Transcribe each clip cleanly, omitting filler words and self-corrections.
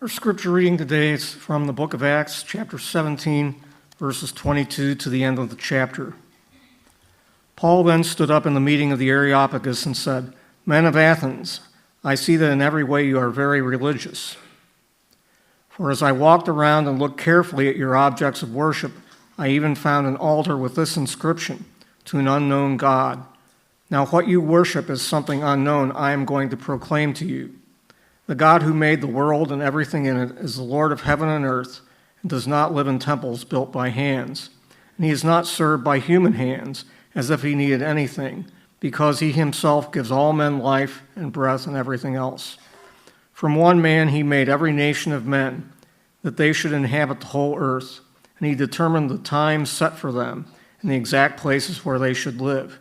Our scripture reading today is from the book of Acts, chapter 17, verses 22 to the end of the chapter. Paul then stood up in the meeting of the Areopagus and said, "Men of Athens, I see that in every way you are very religious. For as I walked around and looked carefully at your objects of worship, I even found an altar with this inscription, 'To an unknown God.' Now what you worship is something unknown I am going to proclaim to you. The God who made the world and everything in it is the Lord of heaven and earth and does not live in temples built by hands. And he is not served by human hands as if he needed anything, because he himself gives all men life and breath and everything else. From one man he made every nation of men, that they should inhabit the whole earth, and he determined the times set for them and the exact places where they should live.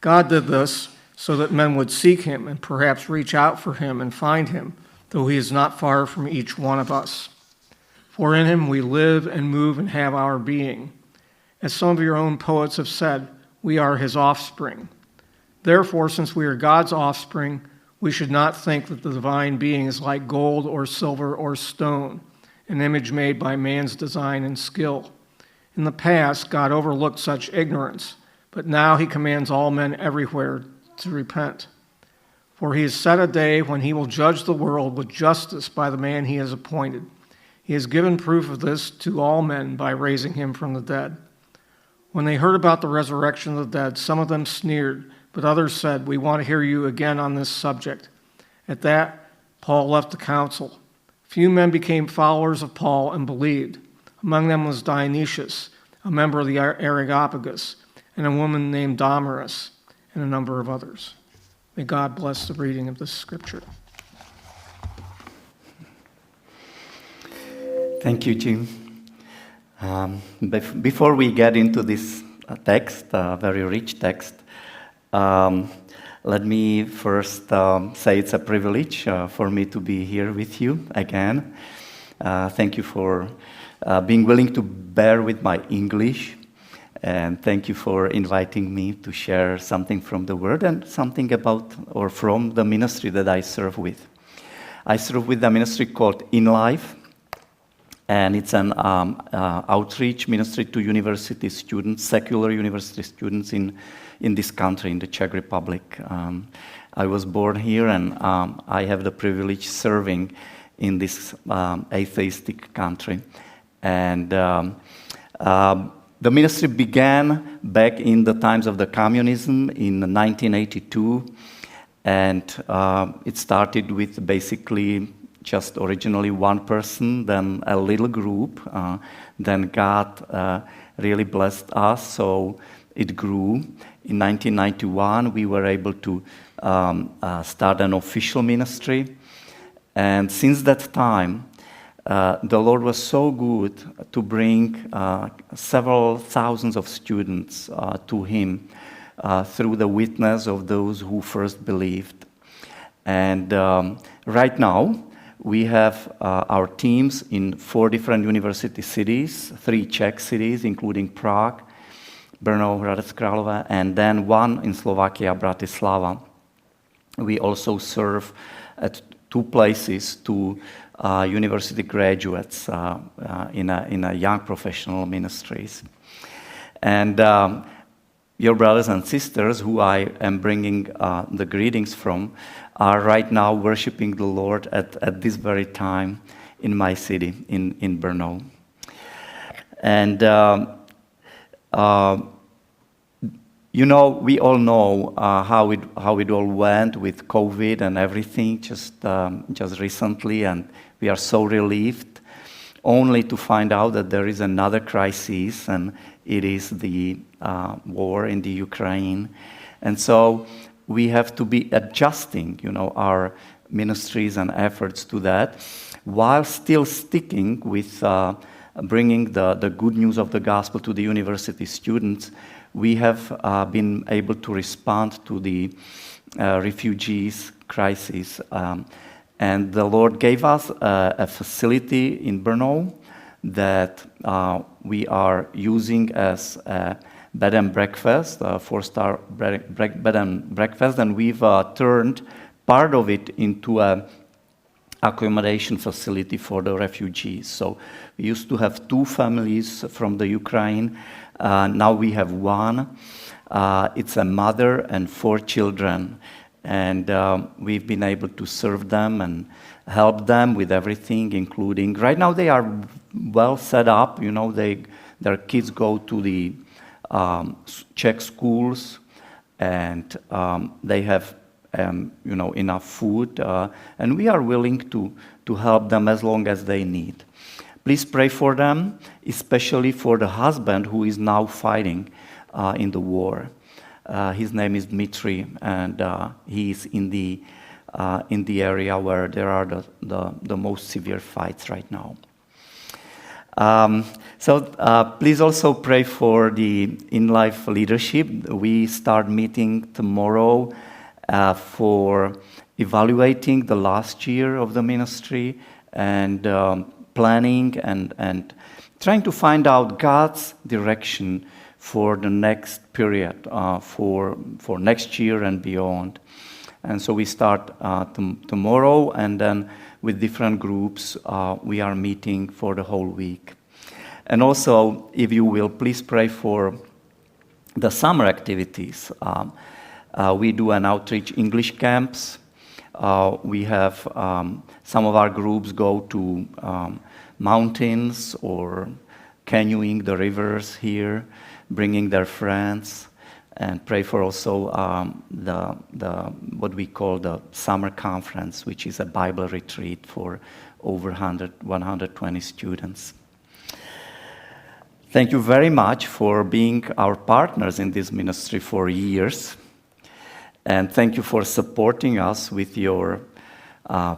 God did this so that men would seek him and perhaps reach out for him and find him, though he is not far from each one of us. For in him we live and move and have our being. As some of your own poets have said, we are his offspring. Therefore, since we are God's offspring, we should not think that the divine being is like gold or silver or stone, an image made by man's design and skill. In the past, God overlooked such ignorance, but now he commands all men everywhere to repent. For he has set a day when he will judge the world with justice by the man he has appointed. He has given proof of this to all men by raising him from the dead." When they heard about the resurrection of the dead, some of them sneered, but others said, "We want to hear you again on this subject." At that, Paul left the council. Few men became followers of Paul and believed. Among them was Dionysius, a member of the Areopagus, and a woman named Damaris, and a number of others. May God bless the reading of this scripture. Thank you, Jim. Before we get into this text, very rich text, let me first say it's a privilege for me to be here with you again. Thank you for being willing to bear with my English. And thank you for inviting me to share something from the Word and something about or from the ministry that I serve with. I serve with a ministry called In Life, and it's an outreach ministry to university students, secular university students in this country, in the Czech Republic. I was born here, and I have the privilege serving in this atheistic country. And the ministry began back in the times of the communism in 1982, and it started with basically just originally one person, then a little group. Then God really blessed us, so it grew. In 1991, we were able to start an official ministry, and since that time, the Lord was so good to bring several thousands of students to Him through the witness of those who first believed. And right now, we have our teams in 4 different university cities, 3 Czech cities, including Prague, Brno, Hradec Králové, and then 1 in Slovakia, Bratislava. We also serve at 2 places to university graduates in a young professional ministries. And your brothers and sisters, who I am bringing the greetings from, are right now worshiping the Lord at this very time in my city, in Brno. And we all know how it all went with COVID and everything just recently, and we are so relieved only to find out that there is another crisis, and it is the war in the Ukraine. And so we have to be adjusting, our ministries and efforts to that, while still sticking with bringing the good news of the gospel to the university students. We have been able to respond to the refugees crisis, and the Lord gave us a facility in Brno that we are using as a bed and breakfast, a 4-star bed and breakfast, and we've turned part of it into a accommodation facility for the refugees. So we used to have 2 families from the Ukraine. Now we have 1. It's a mother and 4 children. And we've been able to serve them and help them with everything, including, right now they are well set up. You know, their kids go to the Czech schools, and they have enough food, and we are willing to help them as long as they need. Please pray for them, especially for the husband who is now fighting in the war. His name is Dmitry, and he is in the area where there are the most severe fights right now. Please also pray for the in-life leadership. We start meeting tomorrow for evaluating the last year of the ministry and planning and trying to find out God's direction for the next period, for next year and beyond. And so we start tomorrow, and then with different groups, we are meeting for the whole week. And also, if you will, please pray for the summer activities. We do an outreach English camps. We have some of our groups go to mountains or canoeing the rivers here, bringing their friends, and pray for also what we call the summer conference, which is a Bible retreat for over 120 students. Thank you very much for being our partners in this ministry for years. And thank you for supporting us with your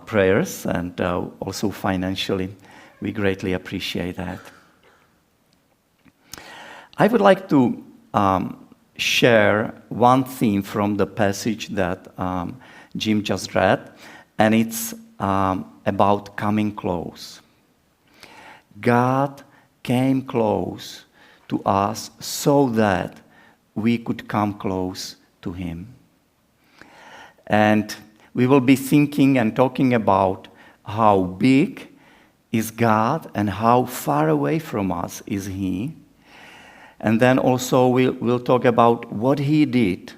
prayers and also financially. We greatly appreciate that. I would like to share one theme from the passage that Jim just read, and it's about coming close. God came close to us so that we could come close to Him. And we will be thinking and talking about how big is God and how far away from us is He. And then also we'll talk about what He did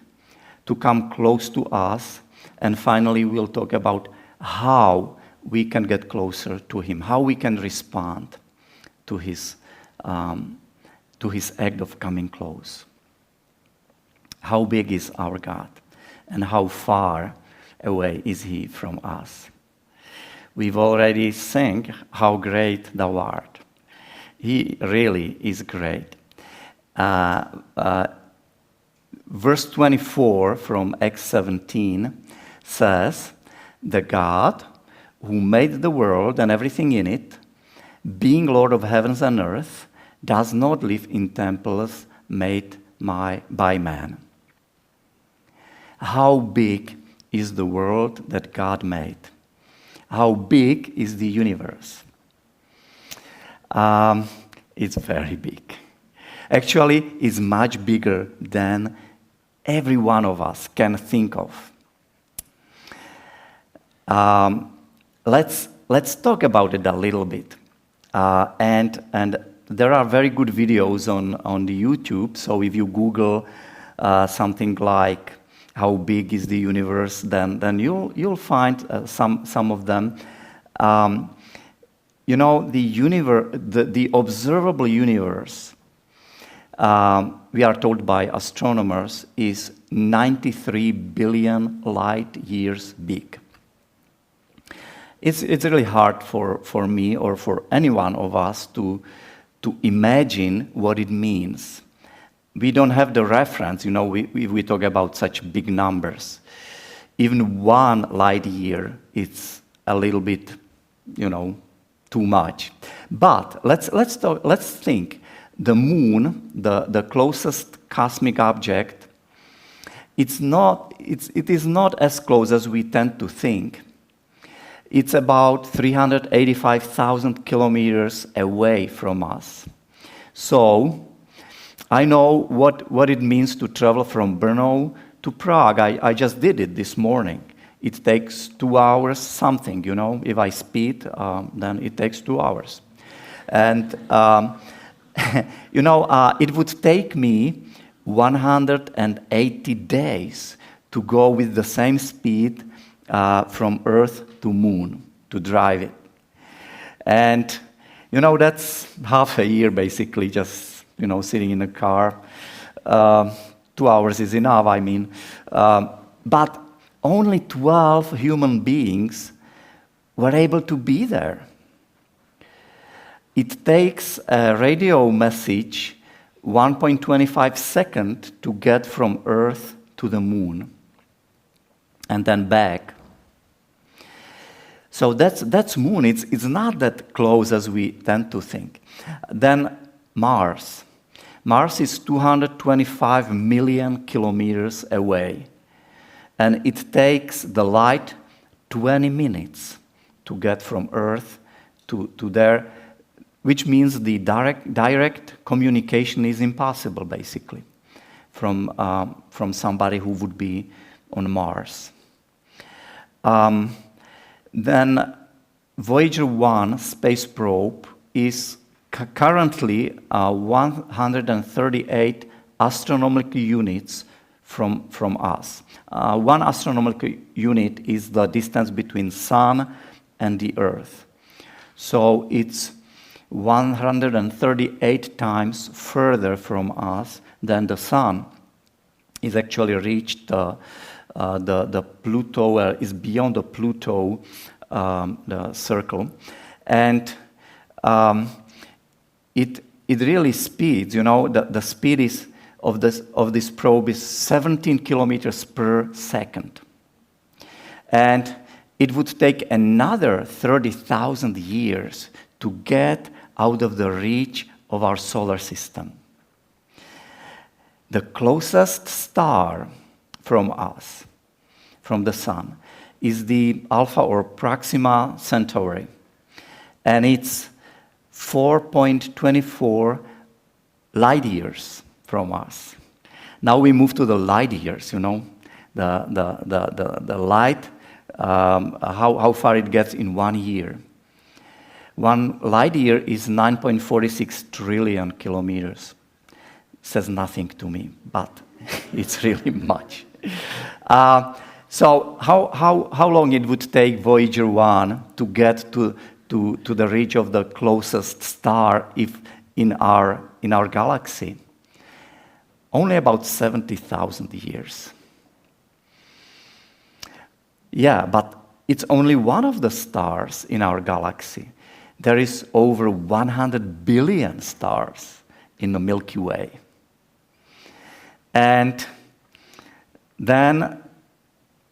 to come close to us. And finally, we'll talk about how we can get closer to Him, how we can respond to His act of coming close. How big is our God, and how far away is He from us? We've already sang, "How great Thou art." He really is great. Verse 24 from Acts 17 says, "The God who made the world and everything in it, being Lord of heavens and earth, does not live in temples made by man." How big is the world that God made? How big is the universe? It's very big. Actually, it's much bigger than every one of us can think of. Let's talk about it a little bit. And there are very good videos on the YouTube. So if you Google something like "how big is the universe," then you'll find some of them. The observable universe, we are told by astronomers, is 93 billion light years big. It's really hard for me or for any one of us to imagine what it means. We don't have the reference, we talk about such big numbers. Even 1 light year, it's a little bit, too much. But let's think. The moon, the closest cosmic object, it is not as close as we tend to think. It's about 385,000 kilometers away from us. So I know what it means to travel from Brno to Prague. I just did it this morning. it takes 2 hours something, you know. If I speed, then it takes 2 hours. And, you know, it would take me 180 days to go with the same speed from Earth to Moon, to drive it. And, you know, that's half a year, basically, just, you know, sitting in a car. 2 hours is enough, I mean. But only 12 human beings were able to be there. It takes a radio message 1.25 seconds to get from Earth to the Moon and then back. So that's Moon. It's not that close as we tend to think. Then Mars. Mars is 225 million kilometers away. And it takes the light 20 minutes to get from Earth to there, which means the direct communication is impossible, basically, from somebody who would be on Mars. Then Voyager 1 space probe is currently 138 astronomical units from us. 1 astronomical unit is the distance between Sun and the Earth. So it's 138 times further from us than the Sun is actually reached the Pluto, is beyond the Pluto, the circle. And it really speeds, you know, the speed is of this probe is 17 kilometers per second. And it would take another 30,000 years to get out of the reach of our solar system. The closest star from us, from the Sun, is the Alpha or Proxima Centauri. And it's 4.24 light years from us. Now we move to the light years, you know, the light, how far it gets in 1 year. 1 light year is 9.46 trillion kilometers. Says nothing to me, but it's really much. So how long it would take Voyager 1 to get to the reach of the closest star if in our galaxy? Only about 70,000 years. Yeah, but it's only one of the stars in our galaxy. There is over 100 billion stars in the Milky Way. And then,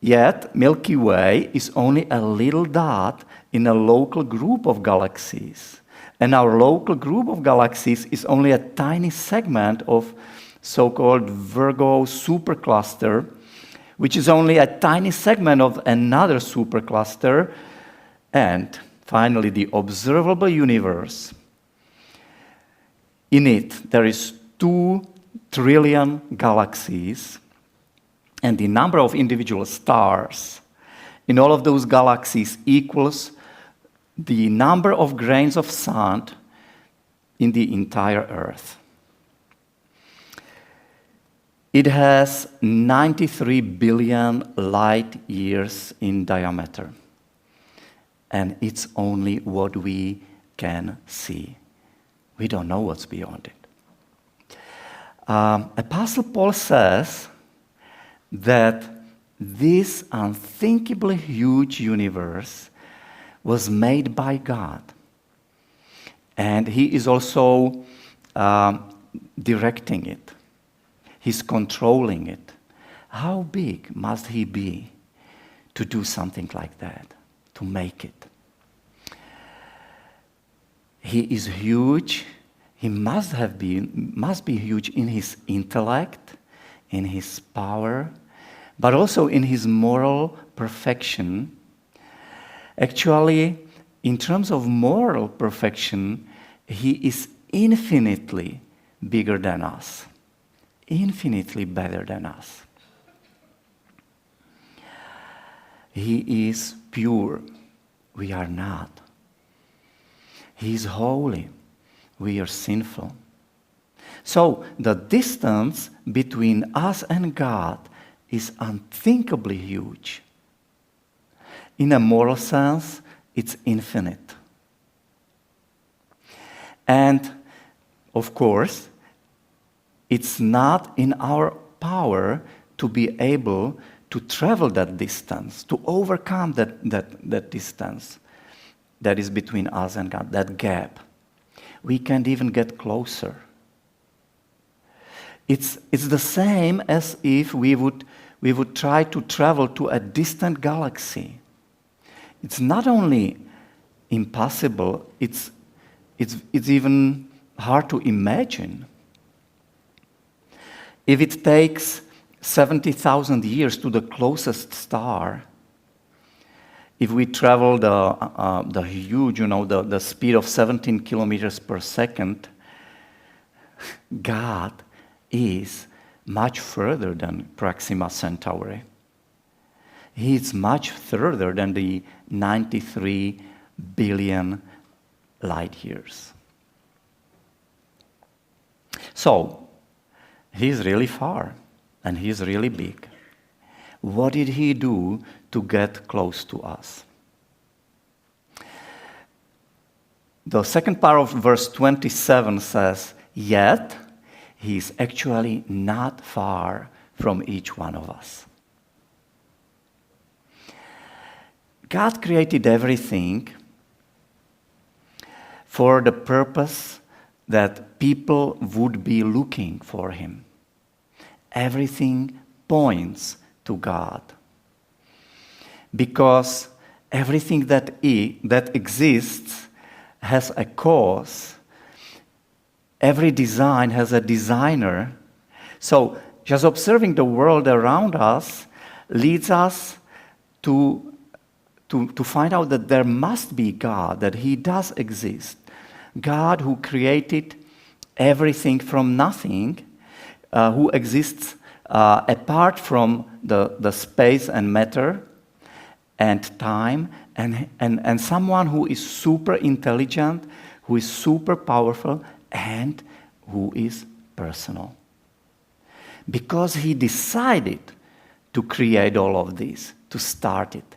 yet, Milky Way is only a little dot in a local group of galaxies. And our local group of galaxies is only a tiny segment of so-called Virgo supercluster, which is only a tiny segment of another supercluster. And finally, the observable universe. In it, there is 2 trillion galaxies, and the number of individual stars in all of those galaxies equals the number of grains of sand in the entire Earth. It has 93 billion light years in diameter. And it's only what we can see. We don't know what's beyond it. Apostle Paul says that this unthinkably huge universe was made by God. And he is also directing it. He's controlling it. How big must he be to do something like that, to make it? He is huge. He must be huge in his intellect, in his power, but also in his moral perfection. Actually, in terms of moral perfection, he is infinitely bigger than us, infinitely better than us. He is pure. We are not. He is holy. We are sinful. So the distance between us and God is unthinkably huge. In a moral sense, it's infinite. And, of course, it's not in our power to be able to travel that distance, to overcome that distance that is between us and God, that gap. We can't even get closer. It's the same as if we would try to travel to a distant galaxy. It's not only impossible, it's even hard to imagine. If it takes 70,000 years to the closest star, if we travel the huge, the speed of 17 kilometers per second, God is much further than Proxima Centauri. He is much further than the 93 billion light years. So, he's really far, and he's really big. What did he do to get close to us? The second part of verse 27 says, "Yet he is actually not far from each one of us." God created everything for the purpose that people would be looking for him. Everything points to God. Because everything that exists has a cause. Every design has a designer. So just observing the world around us leads us to find out that there must be God, that he does exist. God who created everything from nothing, who exists apart from the space and matter and time, and someone who is super intelligent, who is super powerful, and who is personal. Because he decided to create all of this, to start it,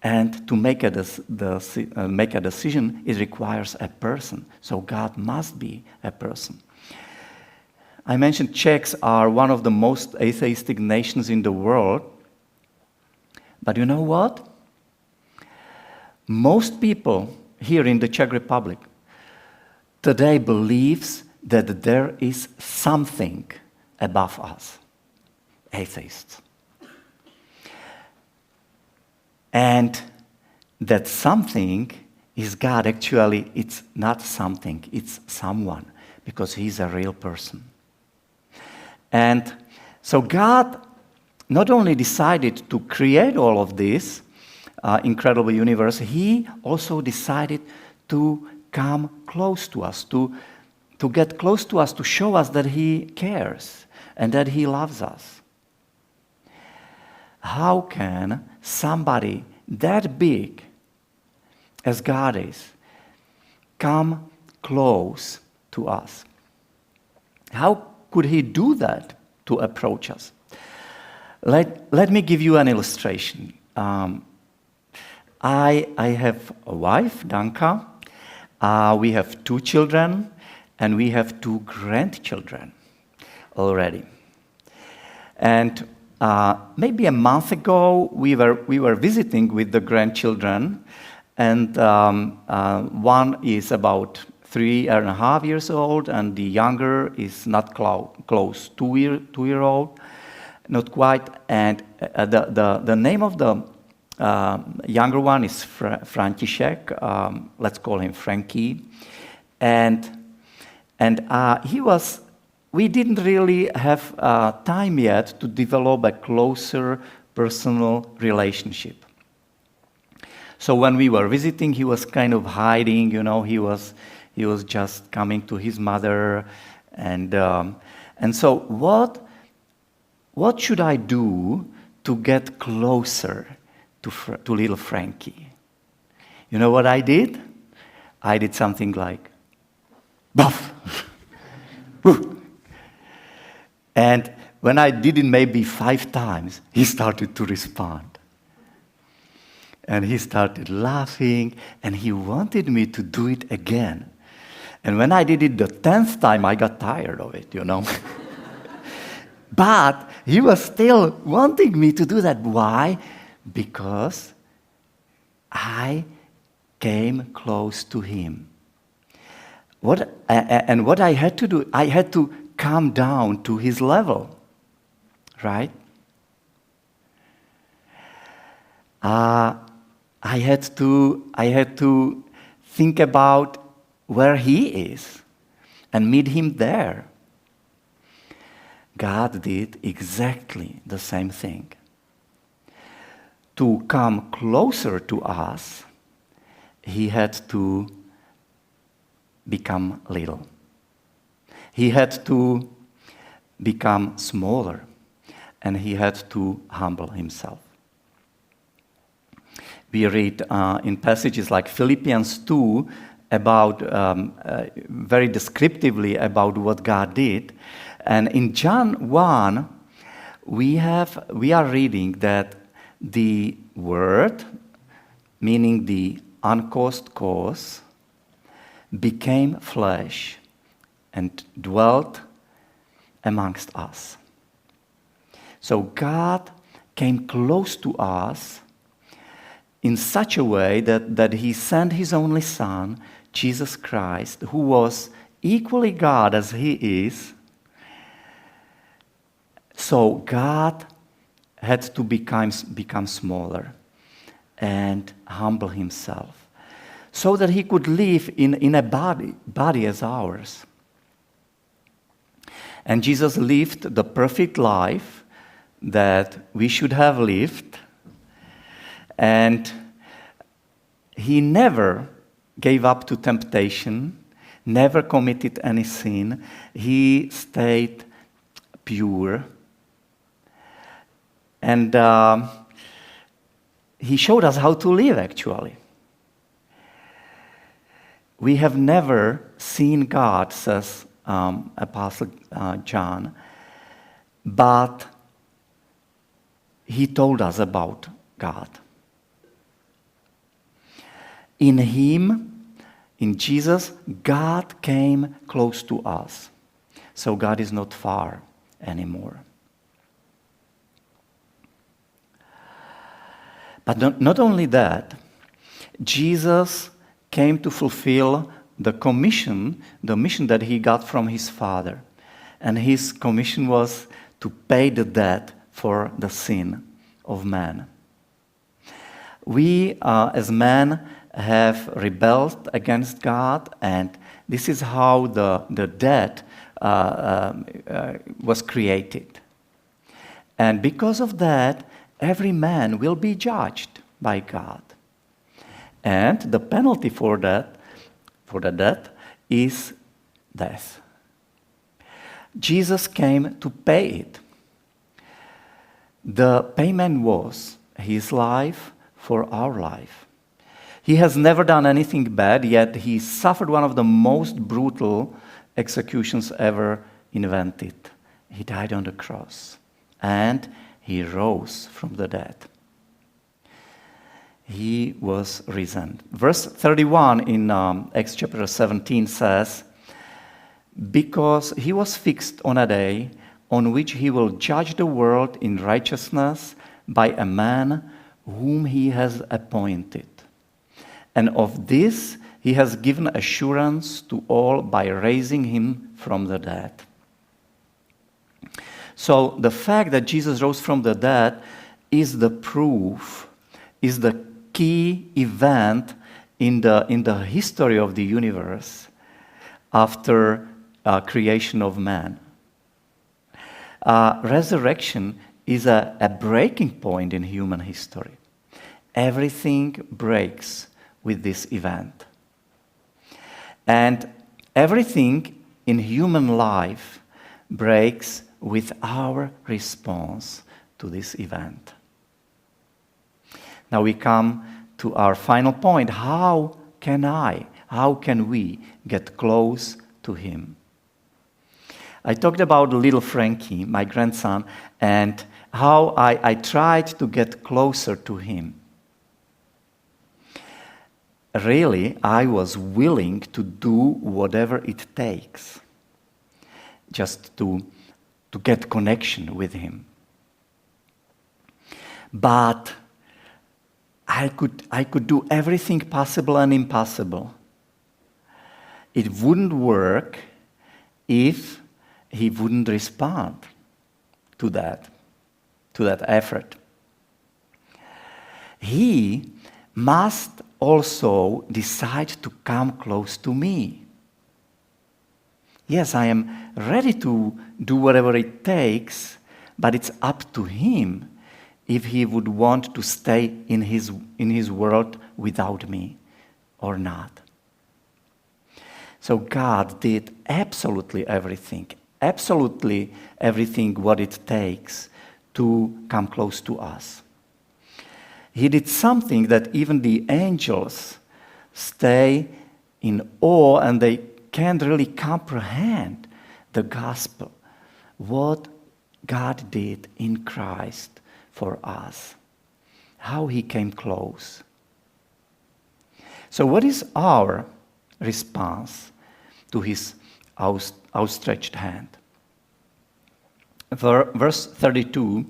and to make a decision, it requires a person. So God must be a person. I mentioned Czechs are one of the most atheistic nations in the world. But you know what? Most people here in the Czech Republic today believes that there is something above us, atheists. And that something is God. Actually, it's not something, it's someone, because he's a real person. And so God not only decided to create all of this incredible universe, he also decided to come close to us, to get close to us, to show us that he cares and that he loves us. How can somebody that big as God is come close to us? How could he do that to approach us? Let me give you an illustration. I have a wife, Danka. We have 2 children, and we have 2 grandchildren already. And maybe a month ago, we were visiting with the grandchildren, and one is about 3.5 years old, and the younger is not close, 2-year-old, not quite. And the name of the younger one is František. Let's call him Frankie. And we didn't really have time yet to develop a closer personal relationship. So when we were visiting, he was kind of hiding, he was just coming to his mother. And so what should I do to get closer to little Frankie. You know what I did? I did something like, buff. Woo. And when I did it maybe 5 times, he started to respond. And he started laughing, and he wanted me to do it again. And when I did it the 10th time, I got tired of it, But he was still wanting me to do that. Why? Because I came close to him. What I had to do, I had to come down to his level, right? I had to think about where he is and meet him there. God did exactly the same thing. To come closer to us, he had to become little. He had to become smaller, and he had to humble himself. We read in passages like Philippians 2 about very descriptively about what God did. And in John 1, we are reading that the Word, meaning the uncaused cause, became flesh and dwelt amongst us. So God came close to us in such a way that he sent his only Son, Jesus Christ, who was equally God as he is. So God had to become smaller and humble himself so that he could live in a body as ours. And Jesus lived the perfect life that we should have lived. And he never gave up to temptation, never committed any sin. He stayed pure. And he showed us how to live, actually. We have never seen God, says Apostle John, but he told us about God. In him, in Jesus, God came close to us. So God is not far anymore. But not only that, Jesus came to fulfill the mission that he got from his Father. And his commission was to pay the debt for the sin of man. We, as men, have rebelled against God, and this is how the debt was created. And because of that, every man will be judged by God. And the penalty for the debt is death. Jesus came to pay it. The payment was his life for our life. He has never done anything bad, yet he suffered one of the most brutal executions ever invented. He died on the cross, and he rose from the dead. He was risen. Verse 31 in Acts chapter 17 says, because he was fixed on a day on which he will judge the world in righteousness by a man whom he has appointed. And of this he has given assurance to all by raising him from the dead. So the fact that Jesus rose from the dead is the proof, is the key event in the history of the universe after creation of man. Resurrection is a breaking point in human history. Everything breaks with this event. And everything in human life breaks with our response to this event. Now we come to our final point. How can we get close to him? I talked about little Frankie, my grandson, and how I tried to get closer to him. Really, I was willing to do whatever it takes just to get connection with him. But I could do everything possible and impossible. It wouldn't work if he wouldn't respond to that effort. He must also decide to come close to me. Yes, I am ready to do whatever it takes, but it's up to him if he would want to stay in his world without me or not. So God did absolutely everything what it takes to come close to us. He did something that even the angels stay in awe and they can't really comprehend the gospel, what God did in Christ for us, how he came close. So what is our response to his outstretched hand? Verse 32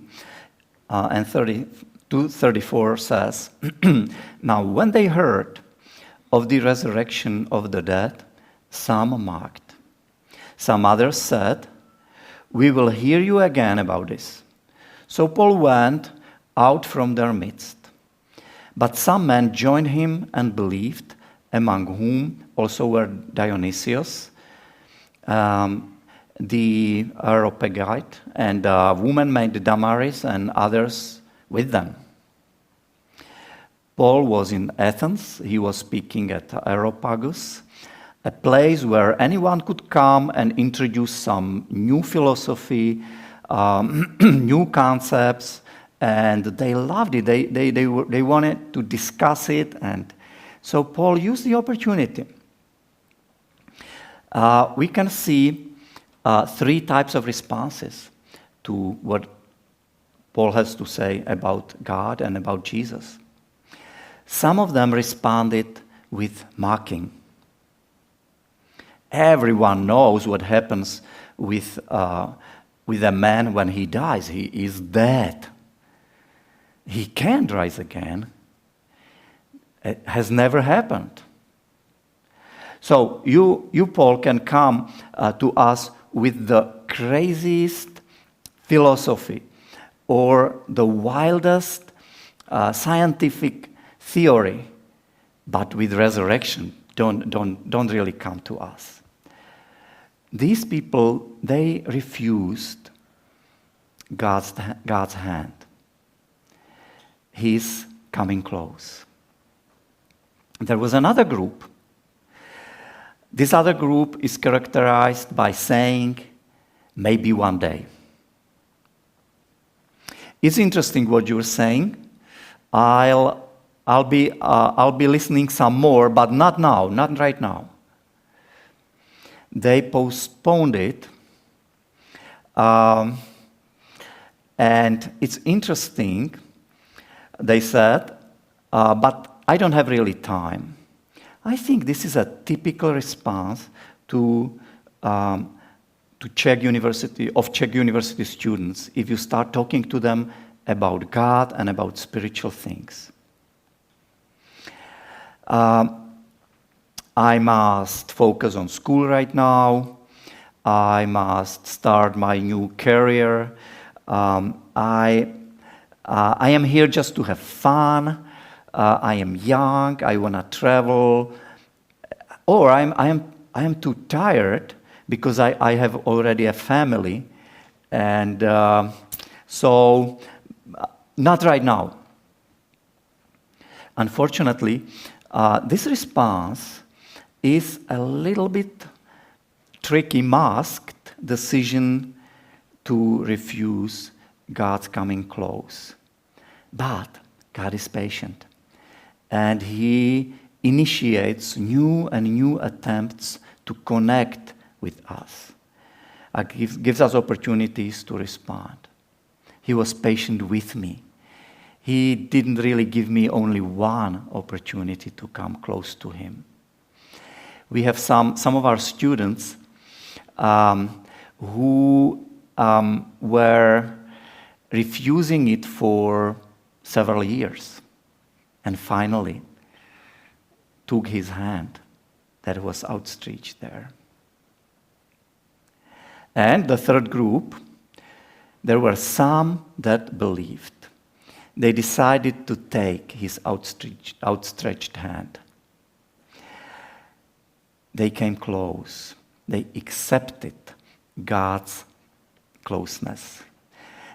and 34 says, Now when they heard of the resurrection of the dead, some mocked. Some others said, We will hear you again about this. So Paul went out from their midst. But some men joined him and believed, among whom also were Dionysius, the Areopagite, and a woman named Damaris, and others with them. Paul was in Athens. He was speaking at Areopagus, a place where anyone could come and introduce some new philosophy, new concepts, and they loved it. They wanted to discuss it, and so Paul used the opportunity. We can see three types of responses to what Paul has to say about God and about Jesus. Some of them responded with mocking. Everyone knows what happens with a man when he dies. He is dead. He can't rise again. It has never happened. So you Paul, can come to us with the craziest philosophy or the wildest scientific theory, but with resurrection, don't really come to us. These people, they refused God's hand. He's coming close. There was another group. This other group is characterized by saying, maybe one day. It's interesting what you're saying. I'll be listening some more, but not now, not right now. They postponed it, and it's interesting. They said, but I don't have really time. I think this is a typical response to Czech University students if you start talking to them about God and about spiritual things. I must focus on school right now. I must start my new career. I am here just to have fun. I am young. I want to travel. Or I am too tired because I have already a family, and so not right now. Unfortunately, this response is a little bit tricky, masked decision to refuse God's coming close. But God is patient. And He initiates new and new attempts to connect with us. Gives us opportunities to respond. He was patient with me. He didn't really give me only one opportunity to come close to Him. We have some of our students who were refusing it for several years, and finally took His hand that was outstretched there. And the third group, there were some that believed. They decided to take His outstretched hand. They came close. They accepted God's closeness.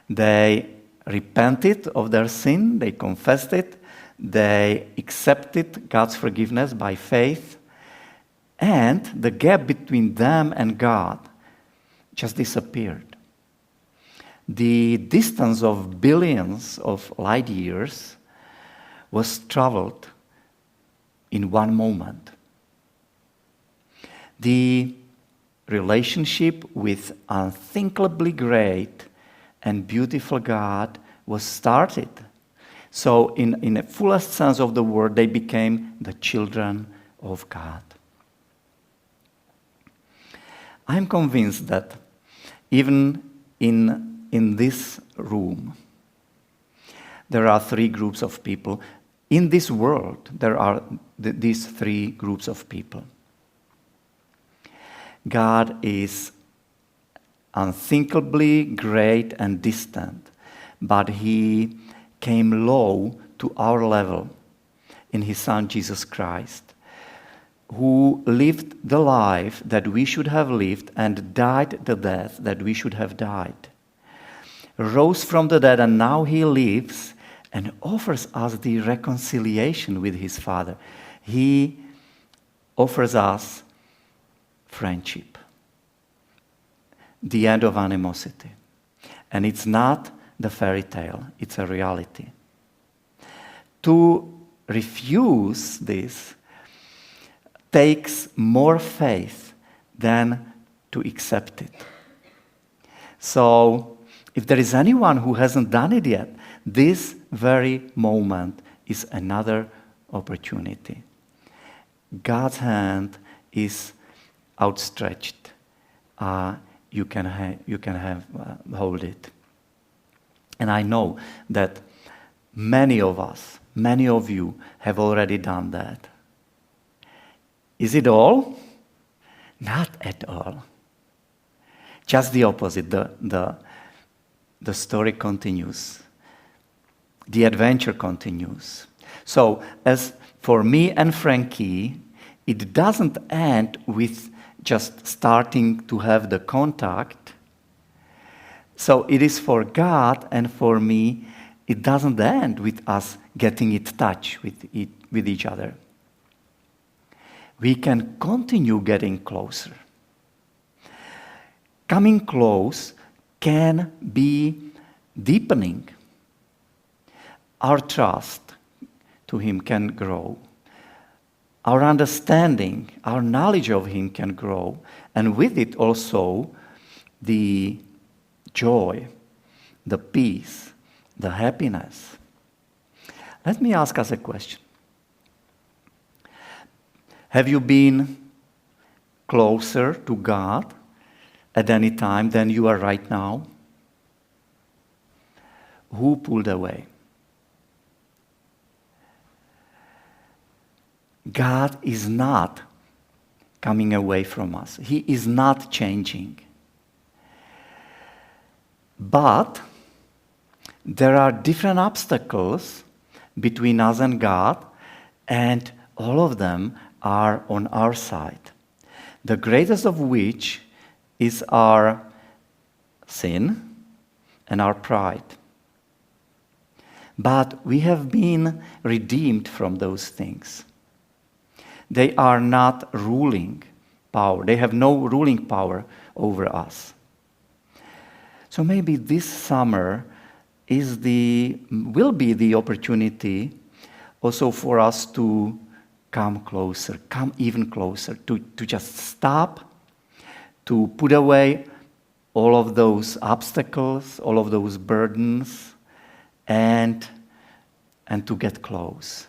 They repented of their sin. They confessed it. They accepted God's forgiveness by faith. And the gap between them and God just disappeared. The distance of billions of light years was traveled in one moment. The relationship with unthinkably great and beautiful God was started. So in the fullest sense of the word, they became the children of God. I'm convinced that even in this room, there are three groups of people. In this world, there are these three groups of people. God is unthinkably great and distant, but He came low to our level in His Son Jesus Christ, who lived the life that we should have lived and died the death that we should have died, rose from the dead, and now He lives and offers us the reconciliation with His Father. He offers us friendship, the end of animosity. And it's not the fairy tale, it's a reality. To refuse this takes more faith than to accept it. So, if there is anyone who hasn't done it yet, this very moment is another opportunity. God's hand is outstretched. You can hold it. And I know that many of us, many of you have already done that. Is it all? Not at all. Just the opposite. The story continues. The adventure continues. So, as for me and Frankie, it doesn't end with just starting to have the contact. So it is for God and for me, it doesn't end with us getting in touch with each other. We can continue getting closer. Coming close can be deepening. Our trust to Him can grow. Our understanding, our knowledge of Him can grow, and with it also the joy, the peace, the happiness. Let me ask us a question. Have you been closer to God at any time than you are right now? Who pulled away? God is not coming away from us. He is not changing. But there are different obstacles between us and God, and all of them are on our side. The greatest of which is our sin and our pride. But we have been redeemed from those things. They are not ruling power. They have no ruling power over us. So maybe this summer will be the opportunity also for us to come closer, come even closer, to just stop, to put away all of those obstacles, all of those burdens, and to get close.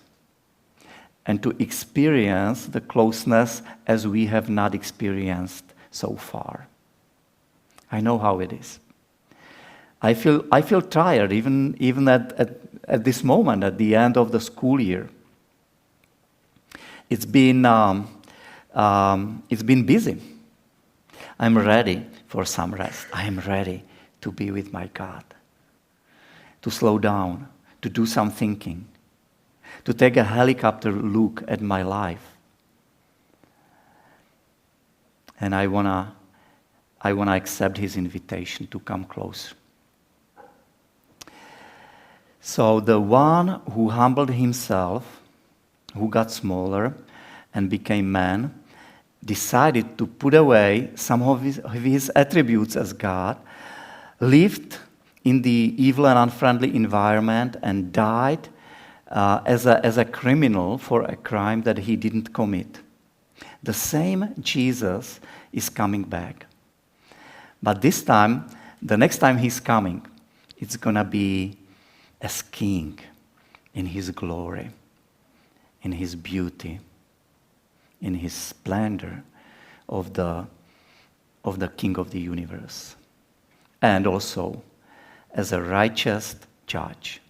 And to experience the closeness as we have not experienced so far. I know how it is. I feel tired even at this moment, at the end of the school year. It's been busy. I'm ready for some rest. I am ready to be with my God, to slow down, to do some thinking, to take a helicopter look at my life. And I wanna accept his invitation to come closer. So the one who humbled himself, who got smaller and became man, decided to put away some of his attributes as God, lived in the evil and unfriendly environment, and died as a criminal for a crime that he didn't commit. The same Jesus is coming back. But this time, the next time he's coming, it's going to be as king in his glory, in his beauty, in his splendor of the King of the universe, and also as a righteous judge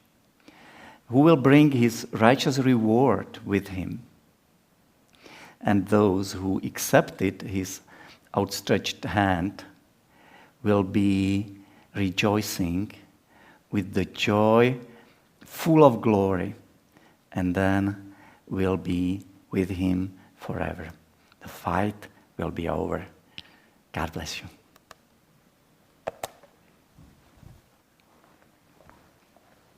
who will bring his righteous reward with him. And those who accepted his outstretched hand will be rejoicing with the joy full of glory, and then we'll be with him forever. The fight will be over. God bless you.